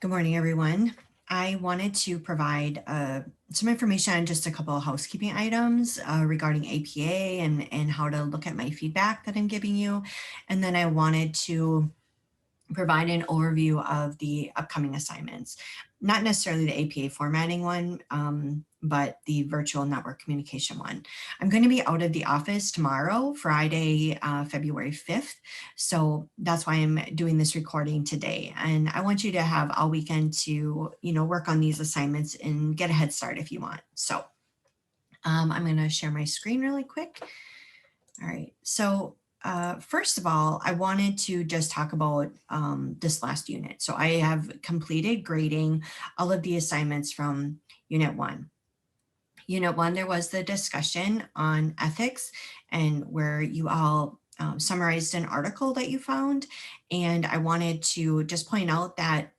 Good morning, everyone. I wanted to provide some information on just a couple of housekeeping items regarding APA and how to look at my feedback that I'm giving you. And then I wanted to provide an overview of the upcoming assignments, not necessarily the APA formatting one, but the virtual network communication one. I'm going to be out of the office tomorrow, Friday, February 5th. So that's why I'm doing this recording today. And I want you to have all weekend to, work on these assignments and get a head start if you want. So I'm going to share my screen really quick. All right. So first of all, I wanted to just talk about this last unit. So I have completed grading all of the assignments from Unit 1. Unit 1, there was the discussion on ethics and where you all summarized an article that you found. And I wanted to just point out that,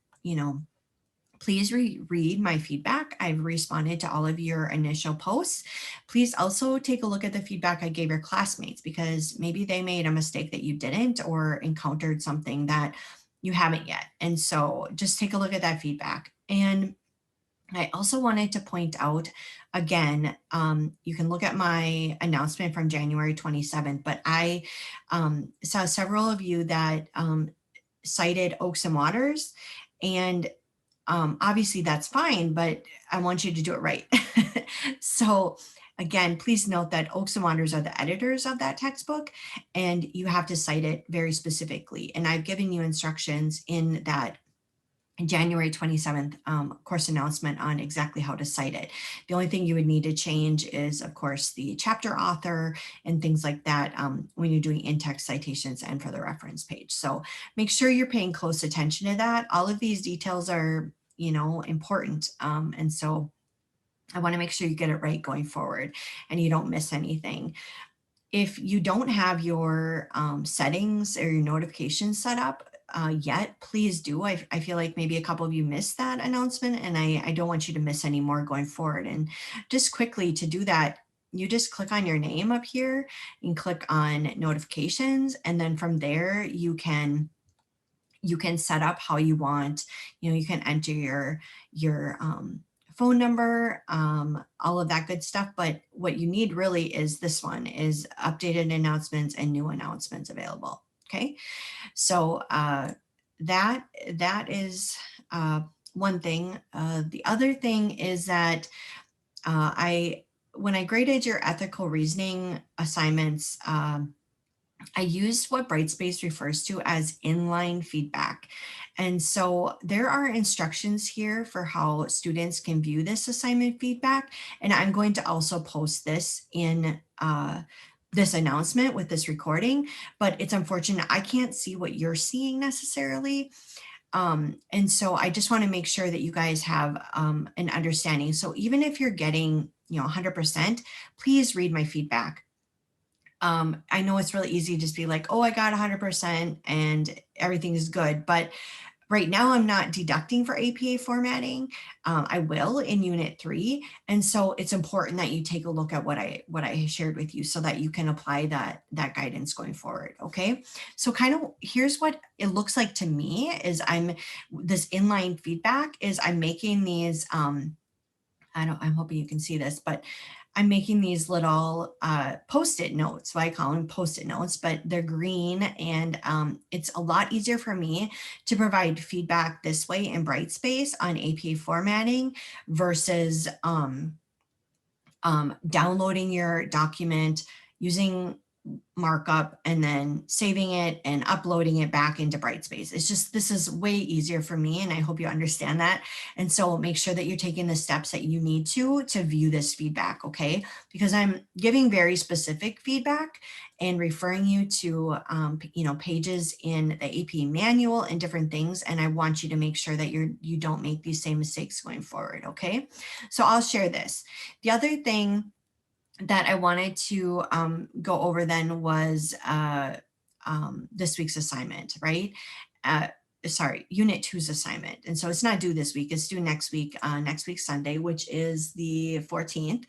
please read my feedback. I've responded to all of your initial posts. Please also take a look at the feedback I gave your classmates because maybe they made a mistake that you didn't or encountered something that you haven't yet. And so just take a look at that feedback. And I also wanted to point out again, you can look at my announcement from January 27th, but I saw several of you that cited Oaks and Waters. And obviously that's fine, but I want you to do it right. So again, please note that Oaks and Waters are the editors of that textbook and you have to cite it very specifically. And I've given you instructions in that January 27th course announcement on exactly how to cite it. The only thing you would need to change is, of course, the chapter author and things like that when you're doing in-text citations and for the reference page. So make sure you're paying close attention to that. All of these details are, important. And so I want to make sure you get it right going forward and you don't miss anything. If you don't have your settings or your notifications set up yet, please do. I feel like maybe a couple of you missed that announcement and I don't want you to miss any more going forward. And just quickly to do that, you just click on your name up here and click on notifications. And then from there, you can set up how you want. You can enter your phone number, all of that good stuff. But what you need really is this one is updated announcements and new announcements available. Okay, so that is one thing. The other thing is that I when I graded your ethical reasoning assignments. I used what Brightspace refers to as inline feedback. And so there are instructions here for how students can view this assignment feedback. And I'm going to also post this in this announcement with this recording, but it's unfortunate I can't see what you're seeing necessarily. And so I just want to make sure that you guys have an understanding. So even if you're getting 100%, please read my feedback. I know it's really easy to just be like, oh, I got 100% and everything is good. But right now I'm not deducting for APA formatting. I will in Unit 3. And so it's important that you take a look at what I shared with you so that you can apply that guidance going forward. Okay. So kind of here's what it looks like to me is this inline feedback is I'm making these, I'm hoping you can see this, but I'm making these little Post-it notes. So I call them Post-it notes, but they're green and it's a lot easier for me to provide feedback this way in Brightspace on APA formatting versus downloading your document using markup and then saving it and uploading it back into Brightspace. It's just, this is way easier for me and I hope you understand that. And so make sure that you're taking the steps that you need to view this feedback, okay? Because I'm giving very specific feedback and referring you to, pages in the AP manual and different things. And I want you to make sure that you don't make these same mistakes going forward, okay? So I'll share this. The other thing that I wanted to go over then was this week's assignment, right? Sorry, Unit 2's assignment. And so it's not due this week, it's due next week Sunday, which is the 14th.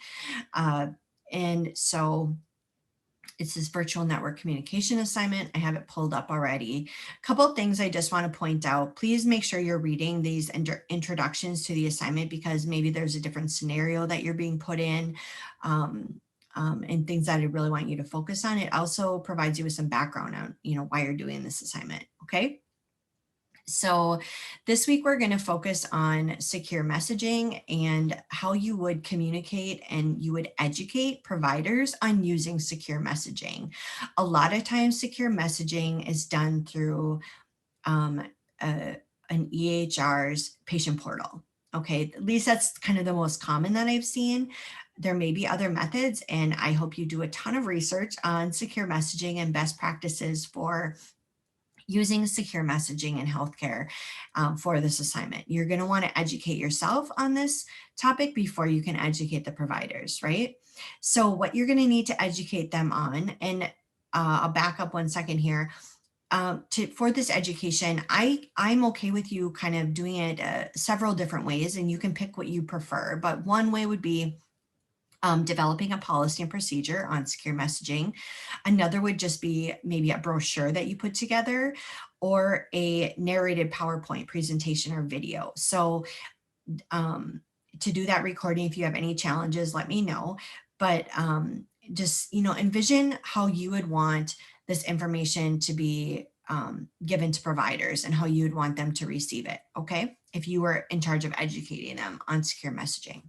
And so It's this virtual network communication assignment. I have it pulled up already. A couple of things I just want to point out. Please make sure you're reading these introductions to the assignment, because maybe there's a different scenario that you're being put in, and things that I really want you to focus on. It also provides you with some background on, why you're doing this assignment. Okay. So this week we're going to focus on secure messaging and how you would communicate and you would educate providers on using secure messaging. A lot of times secure messaging is done through um, an EHR's patient portal. Okay, at least that's kind of the most common that I've seen. There may be other methods, and I hope you do a ton of research on secure messaging and best practices for using secure messaging in healthcare for this assignment. You're going to want to educate yourself on this topic before you can educate the providers, right? So what you're going to need to educate them on, and I'll back up 1 second here. For this education, I'm okay with you kind of doing it several different ways, and you can pick what you prefer. But one way would be developing a policy and procedure on secure messaging. Another would just be maybe a brochure that you put together, or a narrated PowerPoint presentation or video. So to do that recording, if you have any challenges, let me know. But just, envision how you would want this information to be given to providers and how you would want them to receive it, okay? If you were in charge of educating them on secure messaging.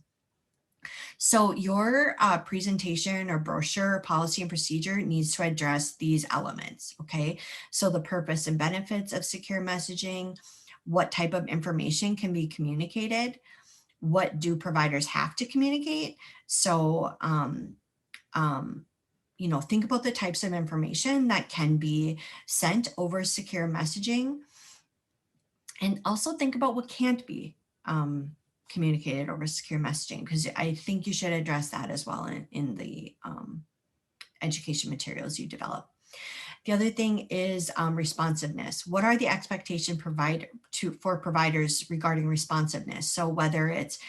So your presentation or brochure, policy and procedure needs to address these elements, okay? So the purpose and benefits of secure messaging, what type of information can be communicated, what do providers have to communicate? So, think about the types of information that can be sent over secure messaging, and also think about what can't be communicated over secure messaging, because I think you should address that as well in the education materials you develop. The other thing is responsiveness. What are the expectations for providers regarding responsiveness? So whether it's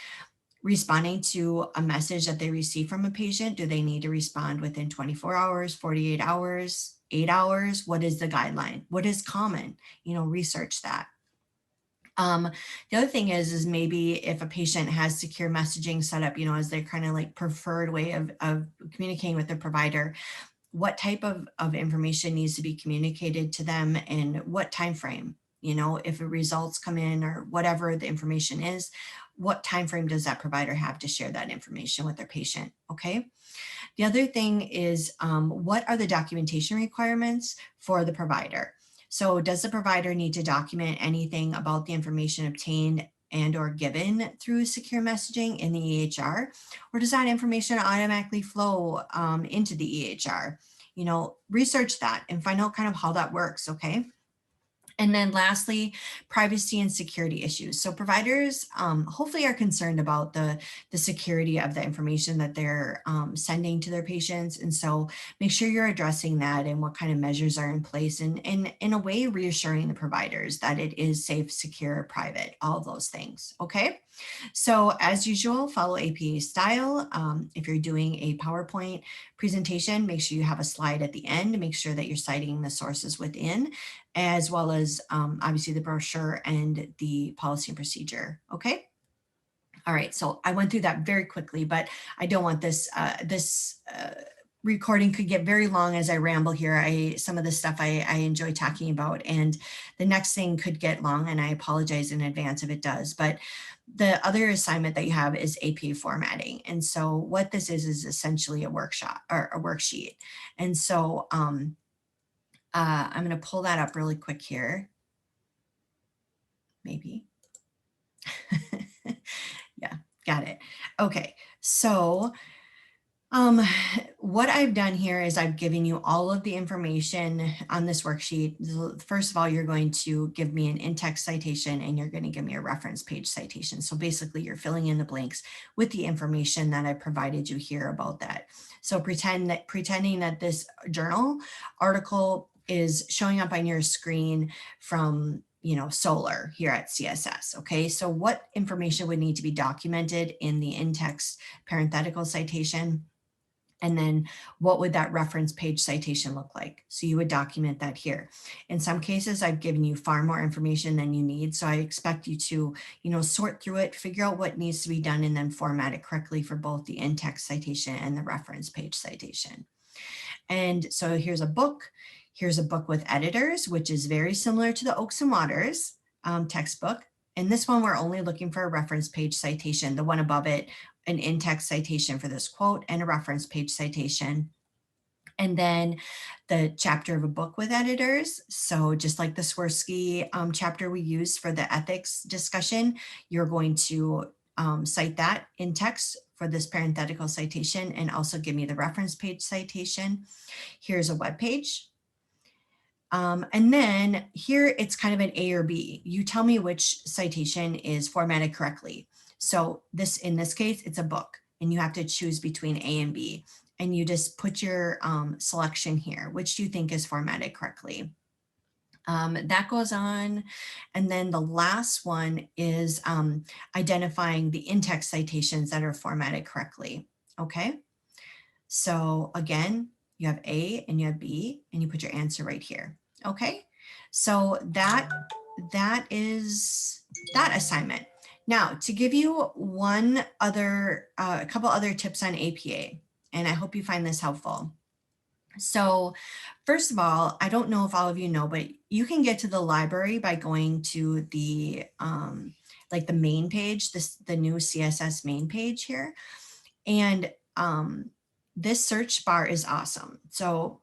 responding to a message that they receive from a patient, do they need to respond within 24 hours, 48 hours, 8 hours? What is the guideline? What is common? Research that. The other thing is maybe if a patient has secure messaging set up, as their kind of like preferred way of communicating with their provider, what type of information needs to be communicated to them and what time frame? If the results come in or whatever the information is, what time frame does that provider have to share that information with their patient? Okay. The other thing is what are the documentation requirements for the provider? So does the provider need to document anything about the information obtained and or given through secure messaging in the EHR, or does that information automatically flow into the EHR? Research that and find out kind of how that works, okay? And then lastly, privacy and security issues. So providers hopefully are concerned about the security of the information that they're sending to their patients. And so make sure you're addressing that and what kind of measures are in place, and in a way reassuring the providers that it is safe, secure, private, all of those things, okay? So as usual, follow APA style. If you're doing a PowerPoint presentation, make sure you have a slide at the end to make sure that you're citing the sources within, as well as obviously the brochure and the policy and procedure, okay? All right, so I went through that very quickly, but I don't want this recording could get very long as I ramble here. Some of the stuff I enjoy talking about, and the next thing could get long, and I apologize in advance if it does. But the other assignment that you have is APA formatting. And so what this is essentially a workshop or a worksheet. And so I'm going to pull that up really quick here. Maybe. Yeah, got it. Okay, so what I've done here is I've given you all of the information on this worksheet. First of all, you're going to give me an in-text citation and you're going to give me a reference page citation. So basically you're filling in the blanks with the information that I provided you here about that. So pretending that this journal article is showing up on your screen from Solar here at CSS. Okay, so what information would need to be documented in the in-text parenthetical citation? And then what would that reference page citation look like? So you would document that here. In some cases, I've given you far more information than you need. So I expect you to, sort through it, figure out what needs to be done, and then format it correctly for both the in-text citation and the reference page citation. And so here's a book. Here's a book with editors, which is very similar to the Oaks and Waters textbook. And this one, we're only looking for a reference page citation. The one above it, an in-text citation for this quote and a reference page citation. And then the chapter of a book with editors. So just like the Swirsky chapter we used for the ethics discussion, you're going to cite that in text for this parenthetical citation and also give me the reference page citation. Here's a web page. And then here it's kind of an A or B. You tell me which citation is formatted correctly. So in this case, it's a book and you have to choose between A and B. And you just put your selection here, which do you think is formatted correctly? That goes on. And then the last one is identifying the in-text citations that are formatted correctly. Okay. So again, you have A and you have B and you put your answer right here. Okay. So that is that assignment. Now to give you a couple other tips on APA, and I hope you find this helpful. So first of all, I don't know if all of you know, but you can get to the library by going to the like the main page, the new CSS main page here. And this search bar is awesome. So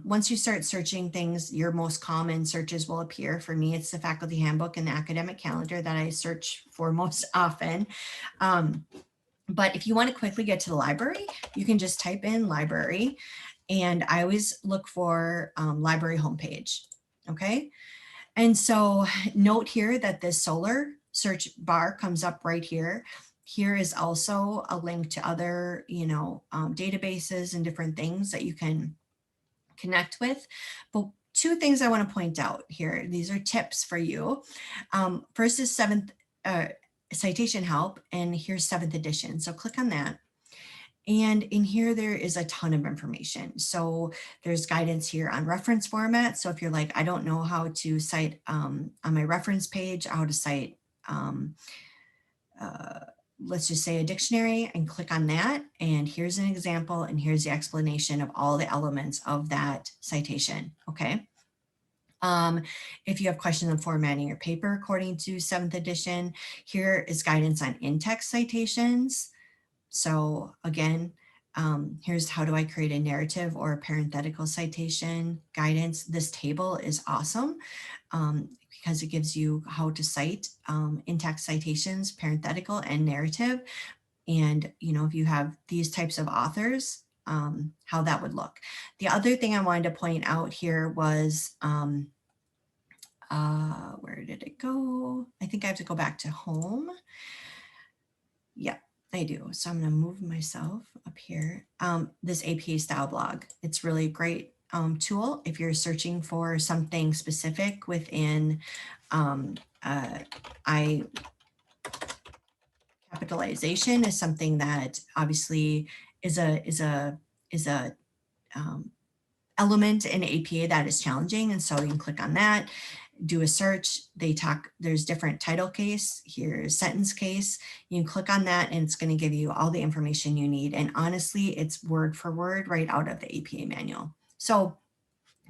once you start searching things, your most common searches will appear. For me, it's the faculty handbook and the academic calendar that I search for most often. But if you want to quickly get to the library, you can just type in library. And I always look for library homepage. Okay. And so note here that this Solr search bar comes up right here. Here is also a link to other, databases and different things that you can connect with. But two things I want to point out here. These are tips for you. First is citation help, and here's 7th edition. So click on that. And in here, there is a ton of information. So there's guidance here on reference format. So if you're like, I don't know how to cite on my reference page, how to cite, let's just say a dictionary, and click on that. And here's an example, and here's the explanation of all the elements of that citation, okay? If you have questions on formatting your paper according to 7th edition, here is guidance on in-text citations. So again, here's how do I create a narrative or a parenthetical citation guidance. This table is awesome because it gives you how to cite in-text citations, parenthetical and narrative. And, if you have these types of authors, how that would look. The other thing I wanted to point out here was, where did it go? I think I have to go back to home. Yep. I do. So I'm going to move myself up here. This APA style blog. It's really a great tool if you're searching for something specific within capitalization is something that obviously is a element in APA that is challenging. And so you can click on that, do a search. There's different title case, here's sentence case. You can click on that and it's going to give you all the information you need. And honestly, it's word for word right out of the APA manual. So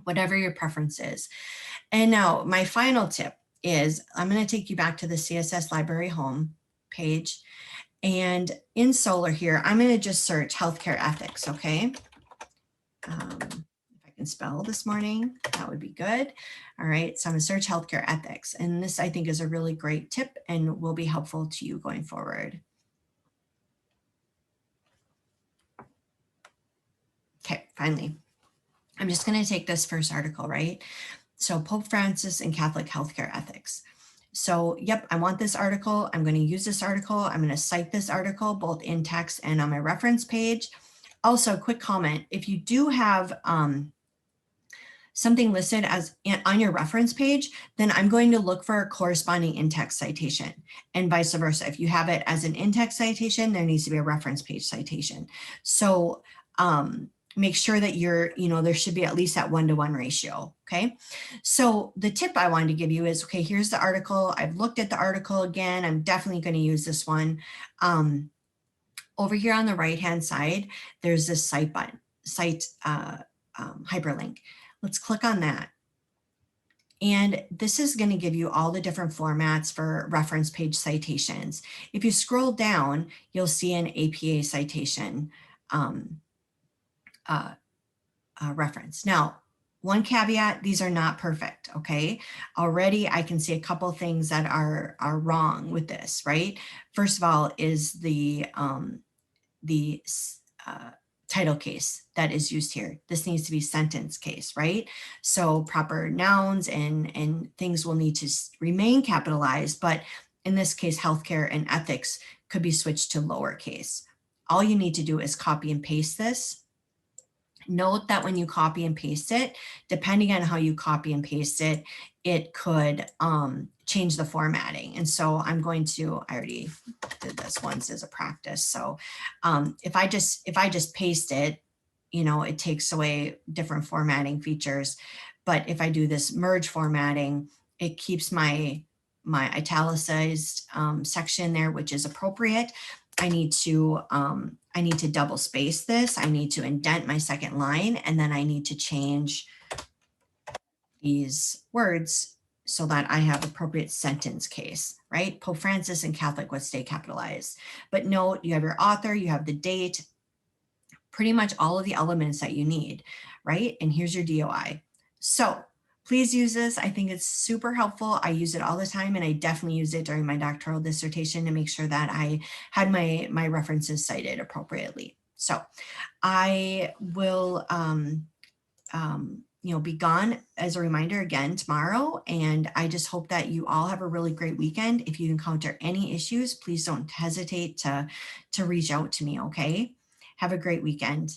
whatever your preference is. And now my final tip is I'm going to take you back to the CSS library home page. And in Solr here, I'm going to just search healthcare ethics. Okay. Can spell this morning, that would be good. All right, so I'm gonna search healthcare ethics. And this I think is a really great tip and will be helpful to you going forward. Okay, finally, I'm just gonna take this first article, right? So Pope Francis and Catholic healthcare ethics. So yep, I want this article. I'm gonna use this article. I'm gonna cite this article both in text and on my reference page. Also, quick comment, if you do have something listed as on your reference page, then I'm going to look for a corresponding in-text citation and vice versa. If you have it as an in-text citation, there needs to be a reference page citation. So make sure that there should be at least that 1-to-1 ratio. Okay. So the tip I wanted to give you is, okay, here's the article. I've looked at the article again. I'm definitely going to use this one. Over here on the right-hand side, there's this cite button, hyperlink. Let's click on that. And this is going to give you all the different formats for reference page citations. If you scroll down, you'll see an APA citation reference. Now, one caveat, these are not perfect, okay? Already I can see a couple things that are wrong with this, right? First of all is the title case that is used here. This needs to be sentence case, right? So proper nouns and things will need to remain capitalized, but in this case, healthcare and ethics could be switched to lowercase. All you need to do is copy and paste this. Note that when you copy and paste it, depending on how you copy and paste it, it could change the formatting. And so I already did this once as a practice. So if I just paste it, it takes away different formatting features. But if I do this merge formatting, it keeps my italicized section there, which is appropriate. I need to double space this. I need to indent my second line, and then I need to change these words so that I have appropriate sentence case, right? Pope Francis and Catholic would stay capitalized. But note, you have your author, you have the date, pretty much all of the elements that you need, right? And here's your DOI. So please use this. I think it's super helpful. I use it all the time, and I definitely use it during my doctoral dissertation to make sure that I had my references cited appropriately. So I will be gone as a reminder again tomorrow, and I just hope that you all have a really great weekend. If you encounter any issues, please don't hesitate to reach out to me, okay? Have a great weekend.